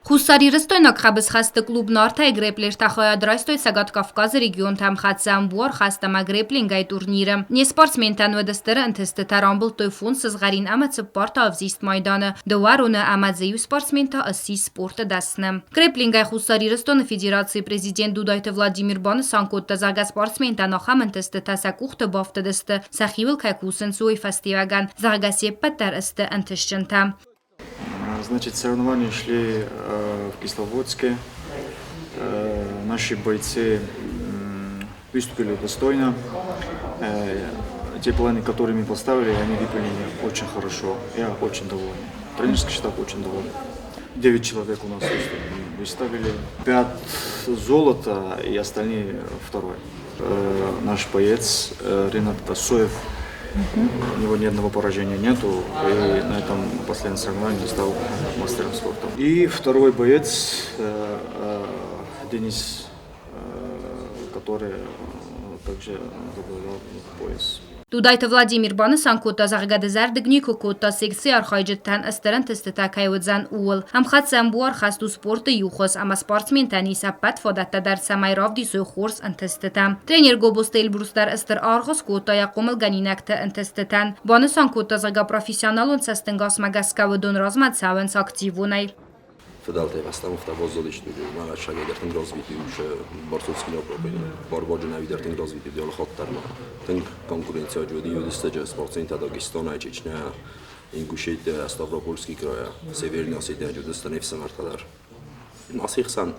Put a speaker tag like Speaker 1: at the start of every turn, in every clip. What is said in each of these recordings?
Speaker 1: Խուսարի ռստոյնակ խաբս խաստը կլուբ նարթայ գրեպլեր տախոյադրայստոյ Սագատ Կավկազը ռեգիոն там խացան բուար խաստամա գրեպլինգայ տուրնիրը։ Не спортсмен նոդստերը ընթստը տարամբլ տոյֆուն սզղարին ամացը պարտա ավզիստ մայդանը։ Դվարունը ամաձեյու սպորտսմենտա ասի սպորտը դասնը։ Գրեպլինգայ խուսարի ռստոնը ֆեդերացիի prezident Դուդայտը Վլադիմիր Բանը սանկոտը զագա սպորտսմենտա նոխամ ընթստը տասակուղտը բավտը դստը սախիվիլ կայքուսն սուի фестиваган զարգասի պտար ըստը ընթշչնտա։
Speaker 2: Значит, соревнования шли в Кисловодске. Наши бойцы выступили достойно. Те планы, которые мы поставили, они выполнили очень хорошо. Я очень доволен. Тренерский штаб очень доволен. 9 человек у нас выставили. 5 золота и остальные второе. Наш боец Ренат Тасоев. У него ни одного поражения нету, и на этом последнем соревновании стал мастером спорта. И второй боец Денис, который также завоевал пояс.
Speaker 1: Դուդայտը Վլադիմիր Բանը սանկոտա զարգադեզար դգնի կոկոտա սեքսի արխայջտան ըստերան տստտակայոdzan ուլ ամխացան բուար խաստու սպորտը յուխոս ամա սպորտսմենտանի սապատ ֆոդատադար սամայրով դիսոյ խորս ընթստտա Տրեներ Գոբոստել բրուստար ըստեր արղոս կոտայա կոմլ գանինակտը ընթստտան Բանը սանկոտա զագա պրոֆեսիոնալոն սաստնգաս մագասկավդոն ռազմացավենց ակտիվունայ
Speaker 3: Федерация поставила воздушную на шагедертен развитие уже борцовский опыт, борьбу видертен развитие делал хаттерна. Тен конкуренция джуди юдистеже спортсмента Дагестана, Чечня, Ингушетия, Ставропольский край, Северная Осетия джудистан Евсамартадар. Насихсан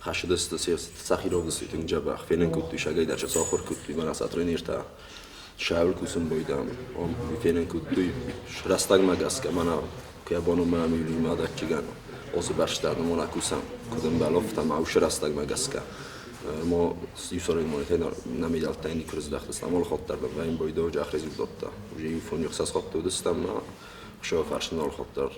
Speaker 3: хашдест сахировдست инжаба фенен кутти шагедерче сахар кутти манаса тренерта Шаул кусун бойдам. Он фенен кутти растаг магаска мана кебану мамили мадачиган. Осы баштарны монакусам кудам балофтам ауш растаг магаска мо юсорин монетен на медал тайни крыздахтастам ол хоттарда вайн бойдо жах результатта уже юфон юхсас хотто дастам шо фаршнал хоттар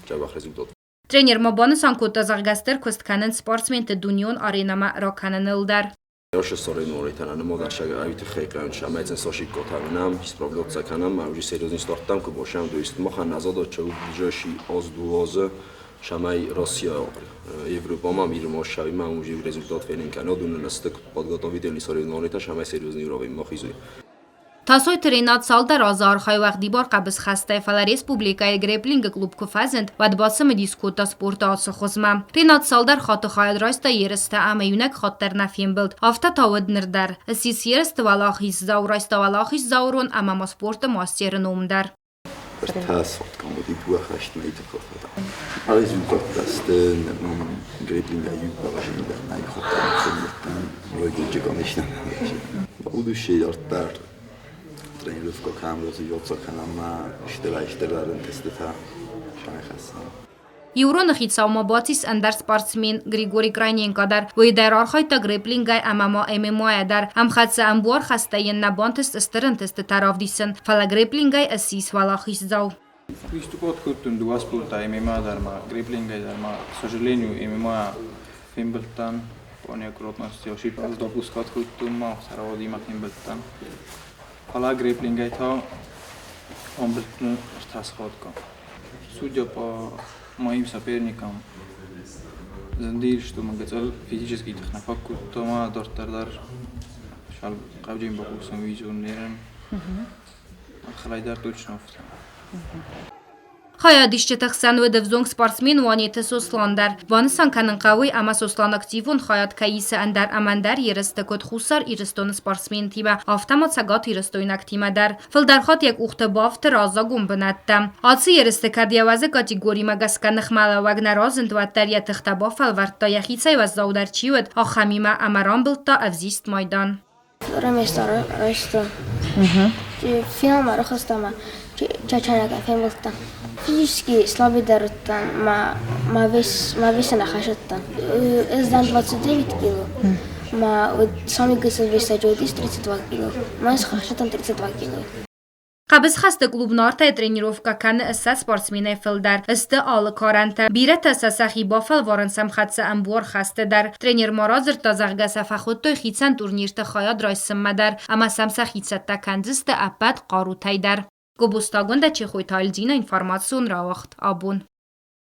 Speaker 3: жабах результат
Speaker 1: Тренер Мобаны сանկотта զարգաստեր քոստքանն սպորտսմենտը դունյոն արենամա ռոքաննլդար
Speaker 3: Još sorry moritana, ne mogu šaga aviti hekran, šamajcen soši kotavinam, ispravljot kanam, a už seriozno startam, ko bošam do ist moha nazad, čo bližší os duoze, šamaj Rusija, Evropa, mám míru mošavi, mám už rezultat fenen Kanadu, nestek podgotovitelný sorinovnita, šamaj seriózny úroveň mochizuj.
Speaker 1: Տասոյ տրենատ սալդար ազար խայվաղ դիբար կաբս խաստայ ֆալա ռեսպուբլիկայի գրեպլինգը կլուբ կֆազենտ վադբասը մդիսկոտա սպորտը ասխոզմա։ Տրենատ սալդար խատը խայլրայստա երստա ամը յունակ խատտերնա ֆիմբլդ, ավտա տավըդ նրդար, ըսիս երստը վալախիս զաուրայստա վալախիս զաուրոն ամամա սպորտը մասերն ումդար։
Speaker 4: Vertaalsort kan die boerrecht mee te kopen. Maar resultaat dat de greepling bij Juparagin bij mij goed aan het kan niet naar. Hoe doe je dat daar? Trainerufka kamerası yoksa kanama işte leichterlerin testeta şahane.
Speaker 1: Եվրոնը խիցաումաբացիս անդար սպարտսմեն Գրիգորի Կրանյենկադար, ոյ դար արխայտա գրեպլինգայ ամամա MMA դար ամխացը ամբուար խաստայեն նաբանտս ըստերընտս տարավդիսն ֆալա գրեպլինգայ ասիս վալախիս զավ
Speaker 5: Приступ открытым два спорта MMA дарма, грэплинга дарма. К сожалению, MMA Фимблтон по неаккуратности ошибка с допуска открытым сараводима Фимблтон. Фала грэплинга та Фимблтон штасходка. Судя по моим соперникам, Зандир, что мы говорили, физически технофакут, тома дортардар, шал кавджим бакусам визионером, халайдар точно
Speaker 1: Խայադիշ չտխսանու դվզոնք սպարսմին ու անետը սոսլանդար, վանսան կանն կավույ ամա սոսլան ակտիվուն խայատ կայիսը անդար ամանդար երստը կոտ խուսար իրստոնը սպարսմին թիմա, ավտամացագատ իրստոյնակ թիմադար, վլդարխատ եկ ուղթը բավտը ռազագում բնատտա, ացի երստը կադիավազը կատիգորի մագասկաննխ մալավագնարոզ ընդվատտար յատխտաբավ ալվարտա յախիցայ վազ զաուդար չիուդ ախամիմա ամարան բլտա ավզիստ մայդան
Speaker 6: Раместара, Райста. Финал Марахастама. Чачарага Фемблтон. Физически слабый даруттан, веса нахашаттан. Эздан 29 кило. Самый гысыл веса джодис 32 кило. Мас хашаттан 32 кило.
Speaker 1: Қабыз хасты клубнарта тренировка каны ысса спортсмене филдар. Исты алы каранта. Бирет ысса сахиба фил варен самхатсы амбуар хасты дар. Тренер маразыр тазағға сафахуттой хитсан турнирты хая драйсыммадар. Ама самса хитсатта кандзысты аппад қару тайдар. Գոբոստագոնդա չեխոյ թալձինա ինֆորմացիոն ռավախտ աբուն